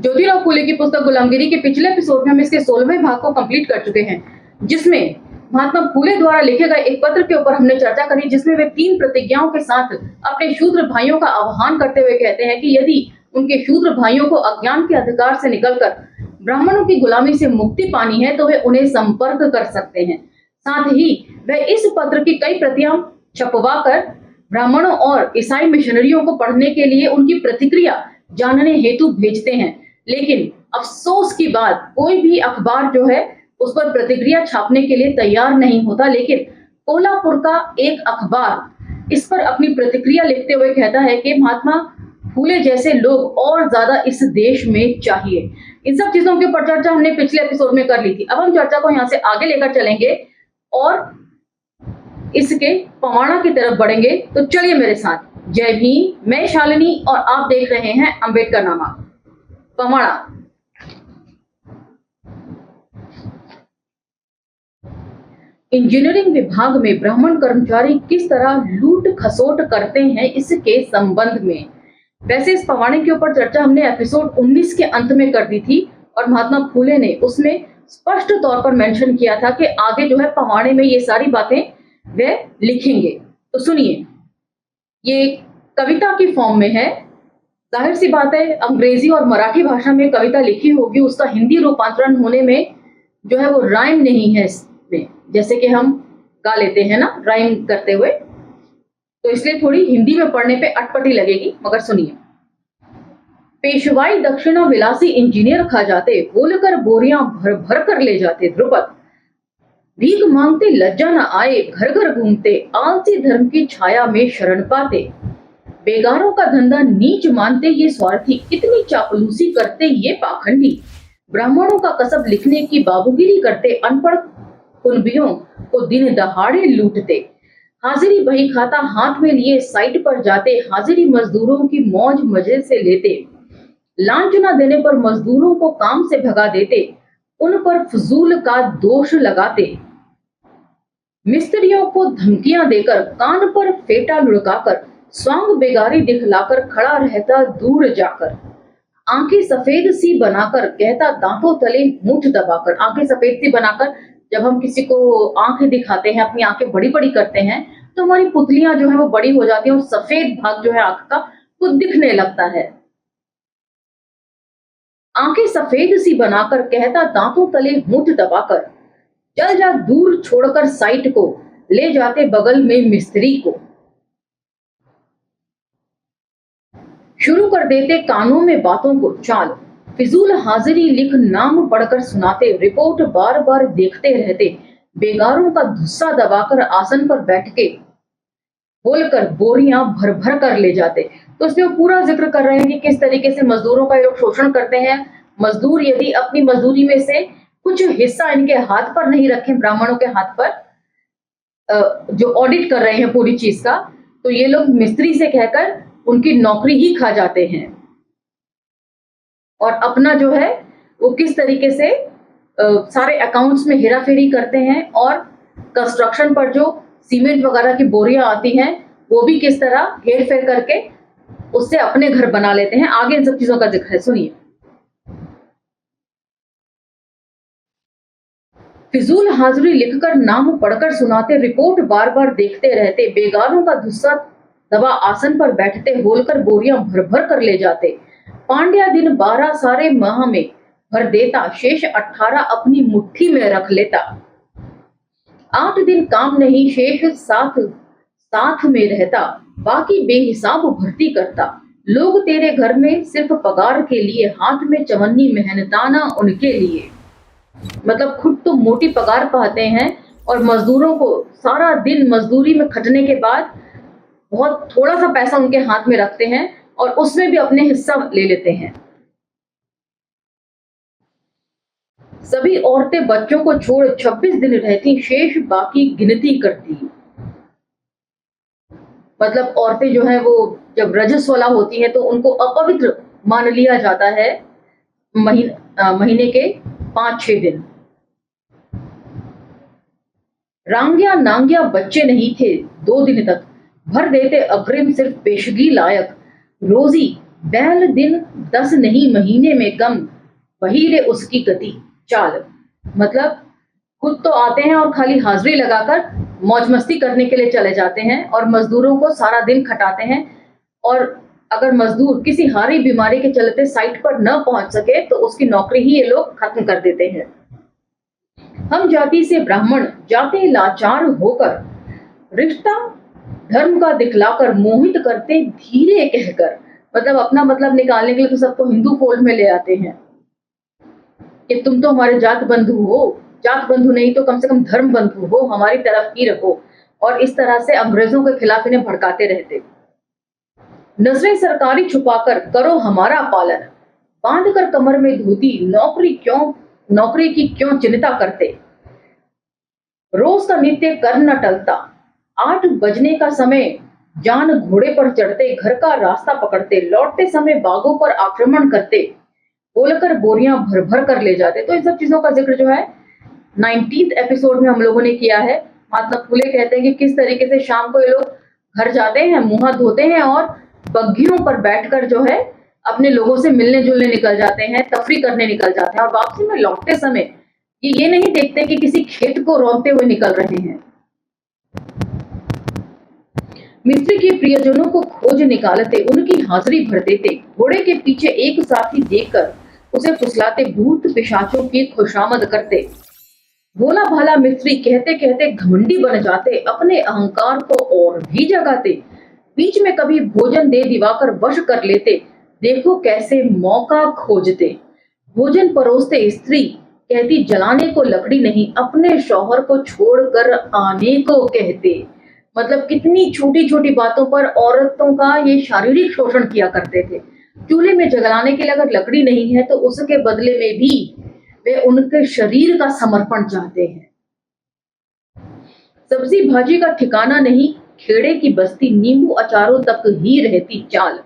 ज्योतिराव फूले की पुस्तक गुलामगिरी के पिछले एपिसोड में हम इसके 16वें भाग को कंप्लीट कर चुके हैं, जिसमें महात्मा फूले द्वारा लिखे गए एक पत्र के ऊपर हमने चर्चा करी, जिसमें वे 3 प्रतिज्ञाओं के साथ अपने शूद्र भाइयों का आह्वान करते हुए कहते हैं कि यदि उनके शूद्र भाइयों को अज्ञान के अधिकार से निकलकर ब्राह्मणों की गुलामी से मुक्ति पानी है तो वे उन्हें संपर्क कर सकते हैं। साथ ही वह इस पत्र की कई प्रतियां छपवाकर ब्राह्मणों और ईसाई मिशनरियों को पढ़ने के लिए उनकी प्रतिक्रिया जानने हेतु भेजते हैं। लेकिन अफसोस की बात, कोई भी अखबार जो है उस पर प्रतिक्रिया छापने के लिए तैयार नहीं होता। लेकिन कोल्हापुर का एक अखबार इस पर अपनी प्रतिक्रिया लिखते हुए कहता है कि महात्मा फूले जैसे लोग और ज्यादा इस देश में चाहिए। इन सब चीजों के ऊपर चर्चा हमने पिछले एपिसोड में कर ली थी। अब हम चर्चा को यहाँ से आगे लेकर चलेंगे और इसके पवाड़ा की तरफ बढ़ेंगे। तो चलिए मेरे साथ। जय भीम, मैं शालिनी और आप देख रहे हैं अंबेडकर नामा। पवाड़ा। इंजीनियरिंग विभाग में ब्राह्मण कर्मचारी किस तरह लूट खसोट करते हैं, इसके संबंध में। वैसे इस पवाड़े के ऊपर चर्चा हमने एपिसोड 19 के अंत में कर दी थी और महात्मा फूले ने उसमें स्पष्ट तौर पर मेंशन किया था कि आगे जो है पवाड़े में ये सारी बातें वे लिखेंगे। तो सुनिए, ये कविता की फॉर्म में है। जाहिर सी बात है, अंग्रेजी और मराठी भाषा में कविता लिखी होगी, उसका हिंदी रूपांतरण होने में जो है वो राइम नहीं है इसमें, जैसे कि हम गा लेते हैं ना राइम करते हुए, तो इसलिए थोड़ी हिंदी में पढ़ने पे अटपटी लगेगी। मगर सुनिए। पेशवाई दक्षिणा विलासी इंजीनियर खा जाते, बोलकर बोरियां भर भर कर ले जाते ध्रुपद। भीख मांगते लज्जा न आए, घर घर घूमते, आलसी धर्म की छाया में शरण पाते। बेगारों का धंधा नीच मानते ये स्वार्थी, कितनी चापलूसी करते ये पाखंडी। ब्राह्मणों का कसब लिखने की बाबूगिरी करते, अनपढ़ कुनबियों को दिन दहाड़े लूटते। हाजिरी बही खाता हाथ में लिए साइट पर जाते, हाजिरी मजदूरों की मौज मजे से लेते। लांछना देने पर मजदूरों को काम से भगा देते, उन पर फजूल का दोष लगाते। मिस्त्रियों को धमकियां देकर, कान पर फेटा लुढ़काकर, स्वांग बेगारी दिखलाकर खड़ा रहता दूर जाकर। आंखें सफेद सी बनाकर, कहता दांतों तले मूठ दबाकर। आंखें सफेद सी बनाकर, जब हम किसी को आंखें दिखाते हैं, अपनी आंखें बड़ी बड़ी करते हैं, तो हमारी पुतलियां जो है वो बड़ी हो जाती हैं और सफेद भाग जो है आंख का वो दिखने लगता है। आंखें सफेद सी बनाकर, कहता दांतों तले मूठ दबाकर। चल जा दूर छोड़कर साइट को, ले जाते बगल में मिस्त्री को। शुरू कर देते कानों में बातों को चाल, फिजूल हाजिरी लिख नाम पढ़कर सुनाते, रिपोर्ट बार बार देखते रहते। बेगारों का धुस्सा दबाकर आसन पर बैठ के बोलकर बोरियां भर भर कर ले जाते। तो इसमें वो पूरा जिक्र कर रहे हैं कि किस तरीके से मजदूरों का ये लोग शोषण करते हैं। मजदूर यदि अपनी मजदूरी में से कुछ हिस्सा इनके हाथ पर नहीं रखें, ब्राह्मणों के हाथ पर जो ऑडिट कर रहे हैं पूरी चीज का, तो ये लोग मिस्त्री से कहकर उनकी नौकरी ही खा जाते हैं। और अपना जो है वो किस तरीके से सारे अकाउंट्स में हेराफेरी करते हैं, और कंस्ट्रक्शन पर जो सीमेंट वगैरह की बोरियां आती हैं वो भी किस तरह हेर फेर करके उससे अपने घर बना लेते हैं। आगे इन सब चीजों का जिक्र है, सुनिए। फिजूल हाजिरी लिखकर नाम पढ़कर सुनाते, रिपोर्ट बार बार देखते रहते। बेगारों का धुस्सा दबा आसन पर बैठते, होलकर बोरियां भर भर कर ले जाते। पांड्या दिन 12 सारे माह में भर देता, शेष 18 अपनी मुट्ठी में रख लेता। 8 दिन काम नहीं, शेष 7 साथ में रहता, बाकी बेहिसाब भर्ती करता। लोग तेरे घर में सिर्फ पगार के लिए, हाथ में चवन्नी मेहनताना उनके लिए। मतलब खुद तो मोटी पगार पाते हैं और मजदूरों को सारा दिन मजदूरी में खटने के बाद बहुत थोड़ा सा पैसा उनके हाथ में रखते हैं और उसमें भी अपने हिस्सा ले लेते हैं। सभी औरतें बच्चों को छोड़ 26 दिन रहती, शेष बाकी गिनती करती। मतलब औरतें जो है वो जब रजस्वला होती हैं तो उनको अपवित्र मान लिया जाता है महीने के 5-6 दिन। रांगिया नांगिया बच्चे नहीं थे 2 दिन तक, भर देते अग्रिम सिर्फ पेशगी लायक। रोजी बैल दिन 10 नहीं महीने में कम, वही रे उसकी गति चाल। मतलब खुद तो आते हैं और खाली हाजिरी लगाकर मौज मस्ती करने के लिए चले जाते हैं और मजदूरों को सारा दिन खटाते हैं, और अगर मजदूर किसी हारी बीमारी के चलते साइट पर न पहुंच सके तो उसकी नौकरी ही ये लोग खत्म कर देते हैं। हम जाति से ब्राह्मण जाते लाचार होकर, रिश्ता धर्म का दिखलाकर मोहित करते धीरे कहकर। मतलब अपना मतलब निकालने के लिए तो सबको हिंदू फोल्ड में ले आते हैं कि तुम तो हमारे जात बंधु हो, जात बंधु नहीं तो कम से कम धर्म बंधु हो, हमारी तरफ ही रहो। और इस तरह से अंग्रेजों के खिलाफ इन्हें भड़काते रहते। नजरें सरकारी छुपाकर करो हमारा पालन, बांध कर कमर में धोती, नौकरी की क्यों चिंता करते। रोज का नित्य कर न टलता, 8 बजने का समय जान घोड़े पर चढ़ते, घर का रास्ता पकड़ते, लौटते समय बागों पर आक्रमण करते, बोलकर बोरियां भर भर कर ले जाते। तो इन सब चीजों का जिक्र जो है 19th एपिसोड में हम लोगों ने किया है। महात्मा फुले कहते हैं कि किस तरीके से शाम को ये लोग घर जाते हैं, मुंह हाथ धोते हैं और बग्घियों पर बैठकर जो है अपने लोगों से मिलने जुलने निकल जाते हैं, तफरी करने निकल जाते हैं, और वापसी में लौटते समय ये नहीं देखते कि किसी खेत को रौंदते हुए निकल रहे हैं। मिस्त्री के प्रियजनों को खोज निकालते, उनकी हाजिरी भर देते, घोड़े के पीछे एक साथी देखकर उसे फुसलाते, भूत पिशाचों की खुशामद करते। भोला भाला मिस्त्री कहते कहते घमंडी बन जाते, अपने अहंकार को और भी जगाते, बीच में कभी भोजन दे दिवाकर वश कर लेते, देखो कैसे मौका खोजते। भोजन परोसते स्त्री कहती जलाने को लकड़ी नहीं, अपने शौहर को छोड़कर आने को कहते। मतलब कितनी छोटी छोटी बातों पर औरतों का ये शारीरिक शोषण किया करते थे। चूल्हे में जलाने के लिए अगर लकड़ी नहीं है तो उसके बदले में भी वे उनके शरीर का समर्पण चाहते हैं। सब्जी भाजी का ठिकाना नहीं, खेड़े की बस्ती नींबू अचारों तक ही रहती चाल,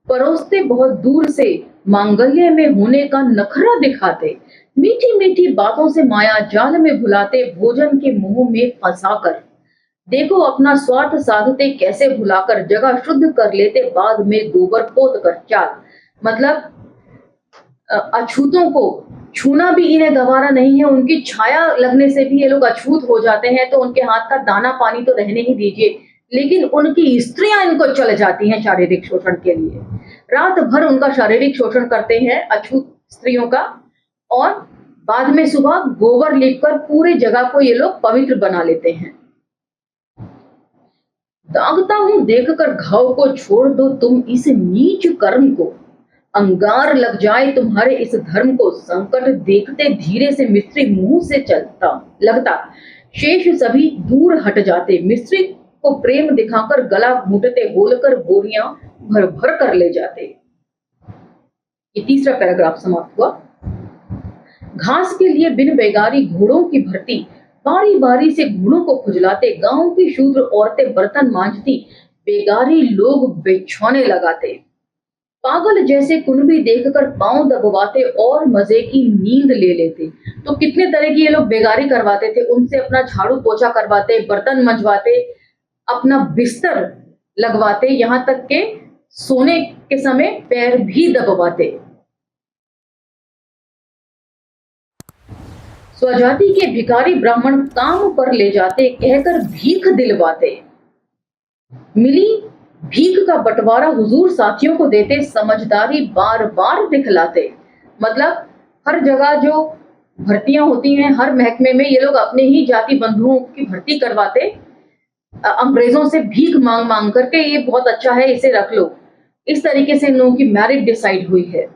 परोसते बहुत दूर से, मांगल्य में होने का नखरा दिखाते, मीठी मीठी बातों से माया जाल में भुलाते, भोजन के मुंह में फंसाकर, देखो अपना स्वार्थ साधते कैसे भुलाकर, जगह शुद्ध कर लेते बाद में गोबर पोत कर चाल। मतलब अछूतों को छूना भी इन्हें गवारा नहीं है, उनकी छाया लगने से भी ये लोग अछूत हो जाते हैं, तो उनके हाथ का दाना पानी तो रहने ही दीजिए, लेकिन उनकी स्त्रियां इनको चले जाती हैं शारीरिक शोषण के लिए। रात भर उनका शारीरिक शोषण करते हैं अछूत स्त्रियों का, और बाद में सुबह गोबर लीपकर पूरे जगह को ये लोग पवित्र बना लेते हैं। दागता हूं देखकर घाव को, छोड़ दो तुम इस नीच कर्म को, अंगार लग जाए तुम्हारे इस धर्म को, संकट देखते धीरे से मिस्त्री मुंह से चलता लगता, शेष सभी दूर हट जाते, मिस्त्री को प्रेम दिखाकर गला घूंटते, बोलकर बोरियां भर भर कर ले जाते। ये तीसरा पैराग्राफ समाप्त हुआ। घास के लिए बिन बेगारी घोड़ों की भर्ती, बारी बारी से घोड़ों को खुजलाते, गांव की शूद्र औरतें बर्तन मांजती, बेगारी लोग बिछौने लगाते, पागल जैसे कुनबी देखकर पांव दबवाते और मजे की नींद ले लेते। तो कितने तरह की ये लोग बेगारी करवाते थे, उनसे अपना झाड़ू पोछा करवाते, बर्तन मंजवाते, अपना बिस्तर लगवाते, यहां तक के सोने के समय पैर भी दबवाते। स्वजाति के भिखारी ब्राह्मण काम पर ले जाते, कहकर भीख दिलवाते, मिली भीख का बंटवारा हुजूर साथियों को देते, समझदारी बार बार दिखलाते। मतलब हर जगह जो भर्तियां होती हैं, हर महकमे में ये लोग अपने ही जाति बंधुओं की भर्ती करवाते, अंग्रेजों से भीख मांग मांग करके, ये बहुत अच्छा है इसे रख लो। इस तरीके से इन लोगों की मैरिज डिसाइड हुई है।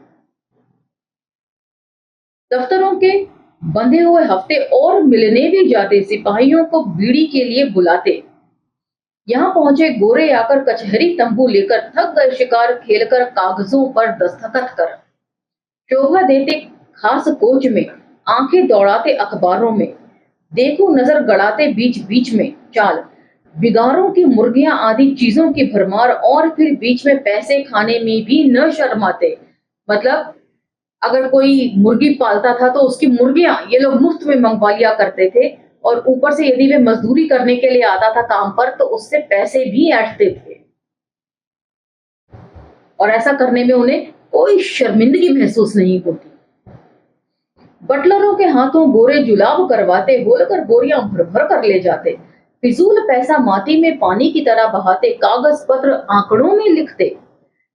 दफ्तरों के बंधे हुए हफ्ते और मिलने भी जाते, सिपाहियों को बीड़ी के लिए बुलाते, यहां पहुंचे गोरे आकर कचहरी तंबू लेकर, थक गए शिकार खेलकर कागजों पर दस्तखत कर, शोभा देते खास कोच में, आंखें दौड़ाते अखबारों में, देखो नजर गड़ाते बीच बीच में चाल, बिगारों की मुर्गियां आदि चीजों की भरमार, और फिर बीच में पैसे खाने में भी न शर्माते। मतलब अगर कोई मुर्गी पालता था तो उसकी मुर्गियां ये लोग मुफ्त में मंगवा लिया करते थे, और ऊपर से यदि वे मजदूरी करने के लिए आता था काम पर तो उससे पैसे भी ऐंठते थे। और ऐसा करने में उन्हें कोई शर्मिंदगी महसूस नहीं होती। बटलरों के हाथों बोरे जुलाब करवाते, होलकर बोरियां भर भर कर ले जाते, फिजूल पैसा माटी में पानी की तरह बहाते, कागज पत्र आंकड़ों में लिखते,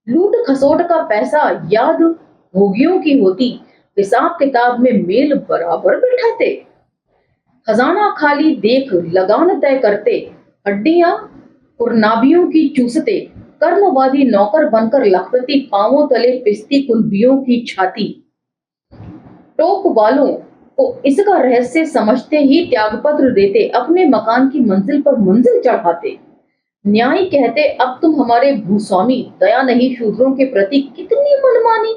लूट खसोट का पैसा याद भोगियों की होती, हिसाब किताब में मेल बराबर बिठाते, खजाना खाली देख लगान तय करते, हड्डियां कुरनाबियों की चूसते, कर्मवादी नौकर बनकर लखपति, पांवों तले पिसती कुलबियों की छाती। टोक वालों को इसका रहस्य समझते ही त्यागपत्र देते, अपने मकान की मंजिल पर मंजिल चढ़ाते। न्याय कहते, अब तुम हमारे भूस्वामी, दया नहीं शूद्रों के प्रति कितनी मनमानी।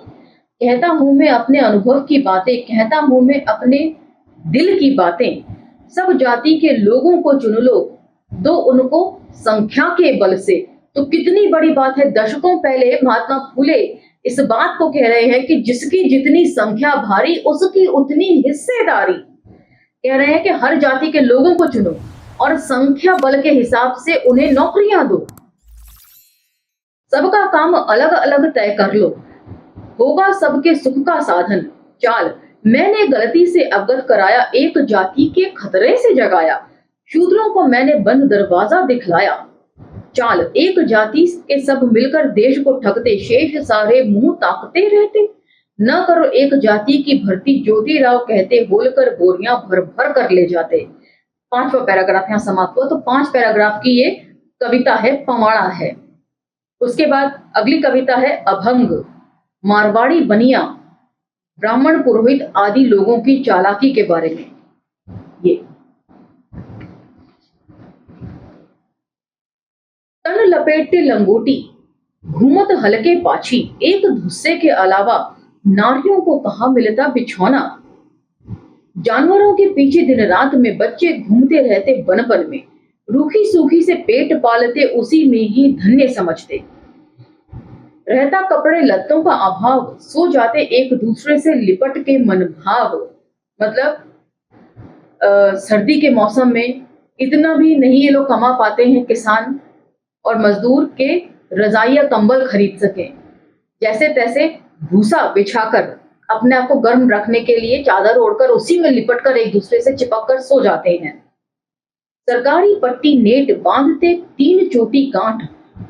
कहता हूं मैं अपने अनुभव की बातें, कहता हूं मैं अपने दिल की बातें। सब जाति के लोगों को चुन लो, दो उनको संख्या के बल से। तो कितनी बड़ी बात है। दशकों पहले महात्मा फूले इस बात को कह रहे हैं कि जिसकी जितनी संख्या भारी उसकी उतनी हिस्सेदारी। कह रहे हैं कि हर जाति के लोगों को चुनो और संख्या बल के हिसाब से उन्हें नौकरियां दो। सबका काम अलग अलग तय कर लो, होगा सबके सुख का साधन। चाल मैंने गलती से अवगत कराया, एक जाति के खतरे से जगाया, शूद्रों को मैंने बंद दरवाजा दिखलाया। चाल एक जाति के सब मिलकर देश को ठगते, शेष सारे मुंह ताकते रहते। न करो एक जाति की भर्ती, ज्योतिराव कहते, होलकर बोरियां भर भर कर ले जाते। 5वां पैराग्राफ यहाँ समाप्त हुआ। तो 5 पैराग्राफ की ये कविता है, पवाड़ा है। उसके बाद अगली कविता है अभंग। मारवाड़ी बनिया, ब्राह्मण पुरोहित आदि लोगों की चालाकी के बारे में। ये तन लपेटते लंगोटी, घूमत हलके पाछी, एक धुस्से के अलावा नारियों को कहाँ मिलता बिछौना। जानवरों के पीछे दिन रात में बच्चे घूमते रहते बनपन में, रूखी सूखी से पेट पालते, उसी में ही धन्य समझते। रहता कपड़े लत्तों का अभाव, सो जाते एक दूसरे से लिपट के मनभाव। मतलब सर्दी के मौसम में इतना भी नहीं ये लोग कमा पाते हैं किसान और मजदूर के रजाई या कंबल खरीद सके। जैसे तैसे भूसा बिछाकर अपने आप को गर्म रखने के लिए चादर ओढ़कर उसी में लिपट कर एक दूसरे से चिपक कर सो जाते हैं। सरकारी पट्टी नेट बांधते 3 चोटी गांठ,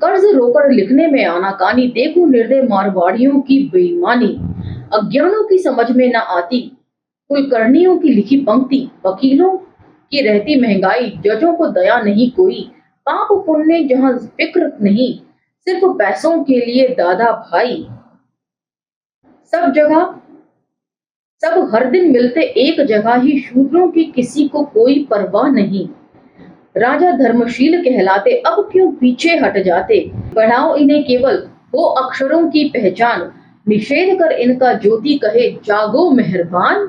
कर्ज रोकर लिखने में आनाकानी, देखो निर्दय मारवाड़ियों की बेईमानी। अज्ञानों की समझ में न आती कुलकर्णियों की लिखी पंक्ति, वकीलों की रहती महंगाई, जजों को दया नहीं कोई, पाप पुण्य जहां फिक्र नहीं, सिर्फ पैसों के लिए दादा भाई। सब जगह सब हर दिन मिलते एक जगह ही, शूद्रों की किसी को कोई परवाह नहीं। राजा धर्मशील कहलाते, अब क्यों पीछे हट जाते। बढ़ाओ इन्हें केवल वो अक्षरों की पहचान, निषेध कर इनका ज्योति कहे जागो मेहरबान।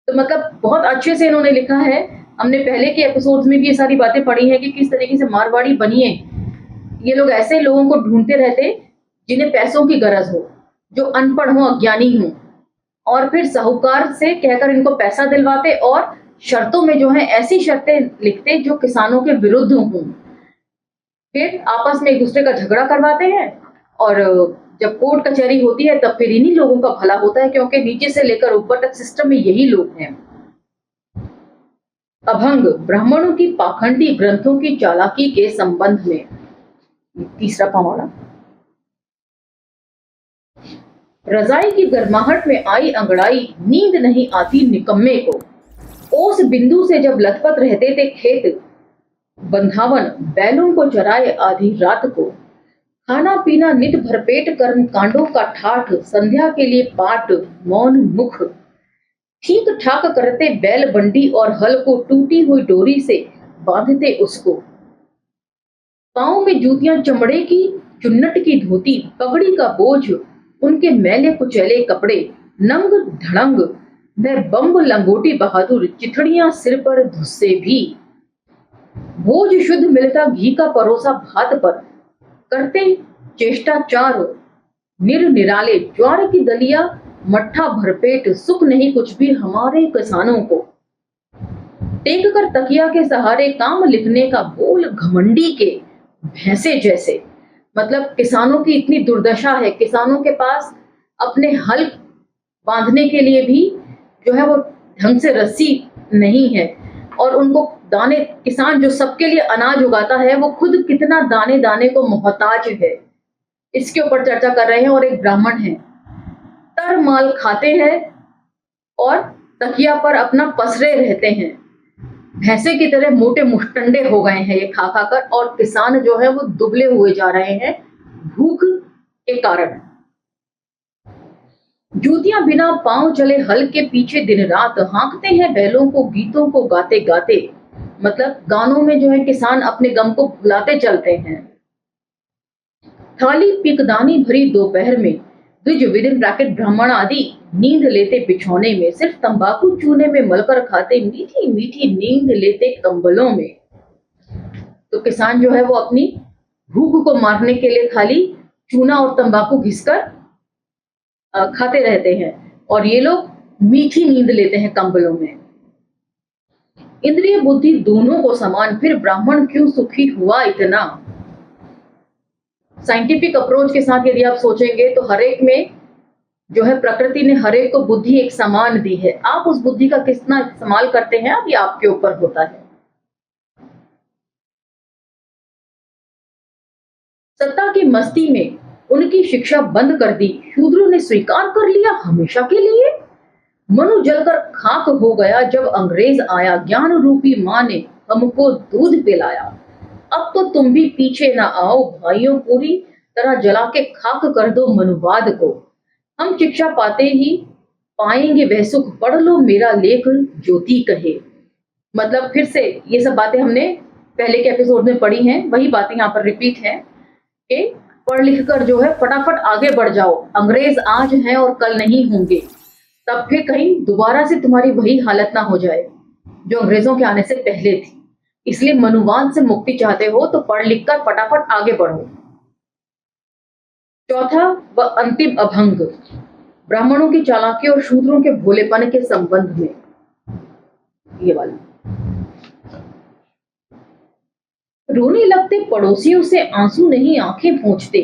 तो मतलब बहुत अच्छे से इन्होंने लिखा है। हमने पहले के एपिसोड्स में भी ये सारी बातें पढ़ी हैं कि किस तरीके से मारवाड़ी बनिए ये लोग ऐसे लोगों को ढूंढते रहते जिन्हें पैसों की गरज हो, जो अनपढ़ हो, अज्ञानी हो, और फिर साहूकार से कहकर इनको पैसा दिलवाते और शर्तों में जो है ऐसी शर्तें लिखते जो किसानों के विरुद्ध हों। फिर आपस में एक दूसरे का झगड़ा करवाते हैं और जब कोर्ट कचहरी होती है तब फिर इन्हीं लोगों का भला होता है, क्योंकि नीचे से लेकर ऊपर तक सिस्टम में यही लोग हैं। अभंग ब्राह्मणों की पाखंडी ग्रंथों की चालाकी के संबंध में। तीसरा पवाड़ा। रजाई की गर्माहट में आई अंगड़ाई, नींद नहीं आती निकम्मे को। ओस बिंदु से जब लथपथ रहते थे खेत बंधावन, बैलों को चराए आधी रात को। खाना पीना नित भरपेट कर्म कांडों का ठाठ, संध्या के लिए पाठ मौन मुख। ठीक ठाक करते बैल बंडी और हल को, टूटी हुई डोरी से बांधते उसको। पांव में जूतियां चमड़े की, चुन्नट की धोती, पगड़ी का बोझ उनके मैले कुचैले कपड़े, नंग धड़ंग वह बम्ब लंगोटी बहादुर, चिथड़ियां सिर पर धुस्से भी। बोझ शुद्ध मिलता घी का परोसा भात पर, करते चेष्टा चार निराले, ज्वार की दलिया मट्ठा भरपेट, सुख नहीं कुछ भी हमारे किसानों को। टेक कर तकिया के सहारे काम लिखने का बोल घमंडी के भैंसे जैसे। मतलब किसानों की इतनी दुर्दशा है, किसानों के पास अपने हल बांधने के लिए भी जो है वो ढंग से रस्सी नहीं है, और उनको दाने, किसान जो सबके लिए अनाज उगाता है वो खुद कितना दाने दाने को मोहताज है, इसके ऊपर चर्चा कर रहे हैं। और एक ब्राह्मण है, तर माल खाते हैं और तकिया पर अपना पसरे रहते हैं, भैंसे की तरह मोटे मुष्टंडे हो गए हैं ये खा खा कर, और किसान जो है वो दुबले हुए जा रहे हैं भूख के कारण। जूतियां बिना पांव चले हल के पीछे दिन रात हाँकते हैं बैलों को गीतों को गाते गाते, मतलब गानों में जो है किसान अपने गम को भुलाते चलते हैं। थाली पिकदानी भरी दोपहर में द्विज विदिन ब्रैकेट ब्राह्मण आदि नींद लेते बिछौने में, सिर्फ तंबाकू चूने में मलकर खाते मीठी मीठी नींद लेते कंबलों में। तो किसान जो है वो अपनी भूख को मारने के लिए खाली चूना और तंबाकू घिसकर खाते रहते हैं, और ये लोग मीठी नींद लेते हैं कंबलों में। इंद्रिय बुद्धि दोनों को समान, फिर ब्राह्मण क्यों सुखी हुआ इतना। साइंटिफिक अप्रोच के साथ यदि आप सोचेंगे तो हरेक में जो है प्रकृति ने हरेक को बुद्धि एक समान दी है, आप उस बुद्धि का कितना इस्तेमाल करते हैं अब ये आपके ऊपर होता है। सत्ता की मस्ती में उनकी शिक्षा बंद कर दी, शूद्रों ने स्वीकार कर लिया हमेशा के लिए। मनु जलकर खाक हो गया जब अंग्रेज आया, ज्ञान रूपी माँ ने हमको दूध पिलाया। अब तो तुम भी पीछे ना आओ भाइयों, पूरी तरह जला के खाक कर दो मनुवाद को। हम शिक्षा पाते ही पाएंगे वह सुख, पढ़ लो मेरा लेख ज्योति कहे। मतलब फिर से ये सब बातें हमने पहले के एपिसोड में पढ़ी हैं, वही बातें यहाँ पर रिपीट हैं कि पढ़ लिख कर जो है फटाफट आगे बढ़ जाओ, अंग्रेज आज हैं और कल नहीं होंगे, तब फिर कहीं दोबारा से तुम्हारी वही हालत ना हो जाए जो अंग्रेजों के आने से पहले थी। इसलिए मनुवाद से मुक्ति चाहते हो तो पढ़ लिख कर फटाफट आगे बढ़ो। चौथा व अंतिम अभंग, ब्राह्मणों की चालाकी और शूद्रों के भोलेपन के संबंध में, ये वाला। रोने लगते पड़ोसियों से आंसू नहीं आंखें पोंछते,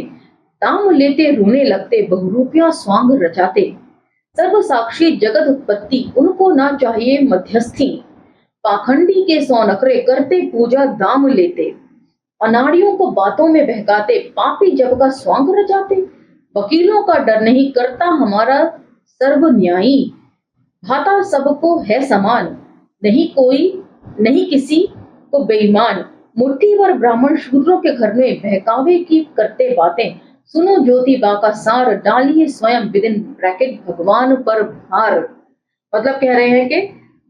दाम लेते रोने लगते बहुरूपिया स्वांग रचाते। सर्व साक्षी जगत उत्पत्ति उनको ना चाहिए मध्यस्थी, पाखंडी के सौ नखरे करते पूजा दाम लेते। अनाड़ियों को बातों में बहकाते, पापी जब का स्वांग रचाते। वकीलों का डर नहीं करता हमारा सर्व न्यायी, भाता सबको है समान, नहीं किसी को बेईमान। मुट्ठी भर ब्राह्मण शूद्रों के घर में बहकावे की करते बातें, सुनो ज्योतिबा का सार, डालिए स्वयं विदिन ब्रैकेट भगवान पर भार। मतलब कह रहे हैं कि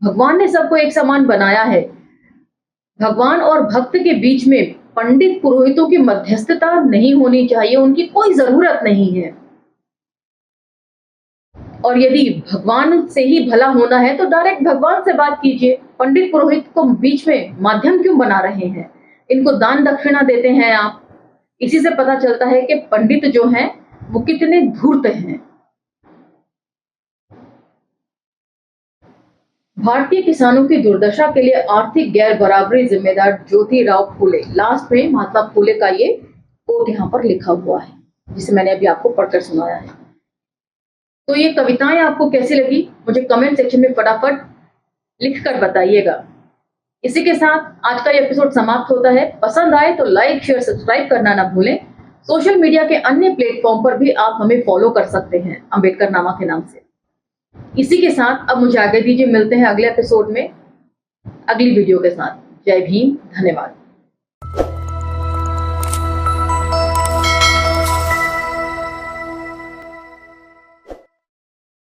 भगवान ने सबको एक समान बनाया है, भगवान और भक्त के बीच में पंडित पुरोहितों की मध्यस्थता नहीं होनी चाहिए, उनकी कोई जरूरत नहीं है। और यदि भगवान से ही भला होना है तो डायरेक्ट भगवान से बात कीजिए, पंडित पुरोहित को बीच में माध्यम क्यों बना रहे हैं, इनको दान दक्षिणा देते हैं आप। इसी से पता चलता है कि पंडित जो हैं वो कितने धूर्त हैं। भारतीय किसानों की दुर्दशा के लिए आर्थिक गैर बराबरी जिम्मेदार ज्योतिराव फूले। लास्ट में महात्मा फूले का ये कोट यहाँ पर लिखा हुआ है, जिसे मैंने अभी आपको पढ़कर सुनाया है। तो ये कविताएं आपको कैसी लगी मुझे कमेंट सेक्शन में फटाफट लिखकर बताइएगा। इसी के साथ आज का ये एपिसोड समाप्त होता है। पसंद आए तो लाइक शेयर सब्सक्राइब करना ना भूलें। सोशल मीडिया के अन्य प्लेटफॉर्म पर भी आप हमें फॉलो कर सकते हैं अंबेडकर नामा के नाम से। इसी के साथ अब मुझे आगे दीजिए, मिलते हैं अगले एपिसोड में अगली वीडियो के साथ। जय भीम, धन्यवाद।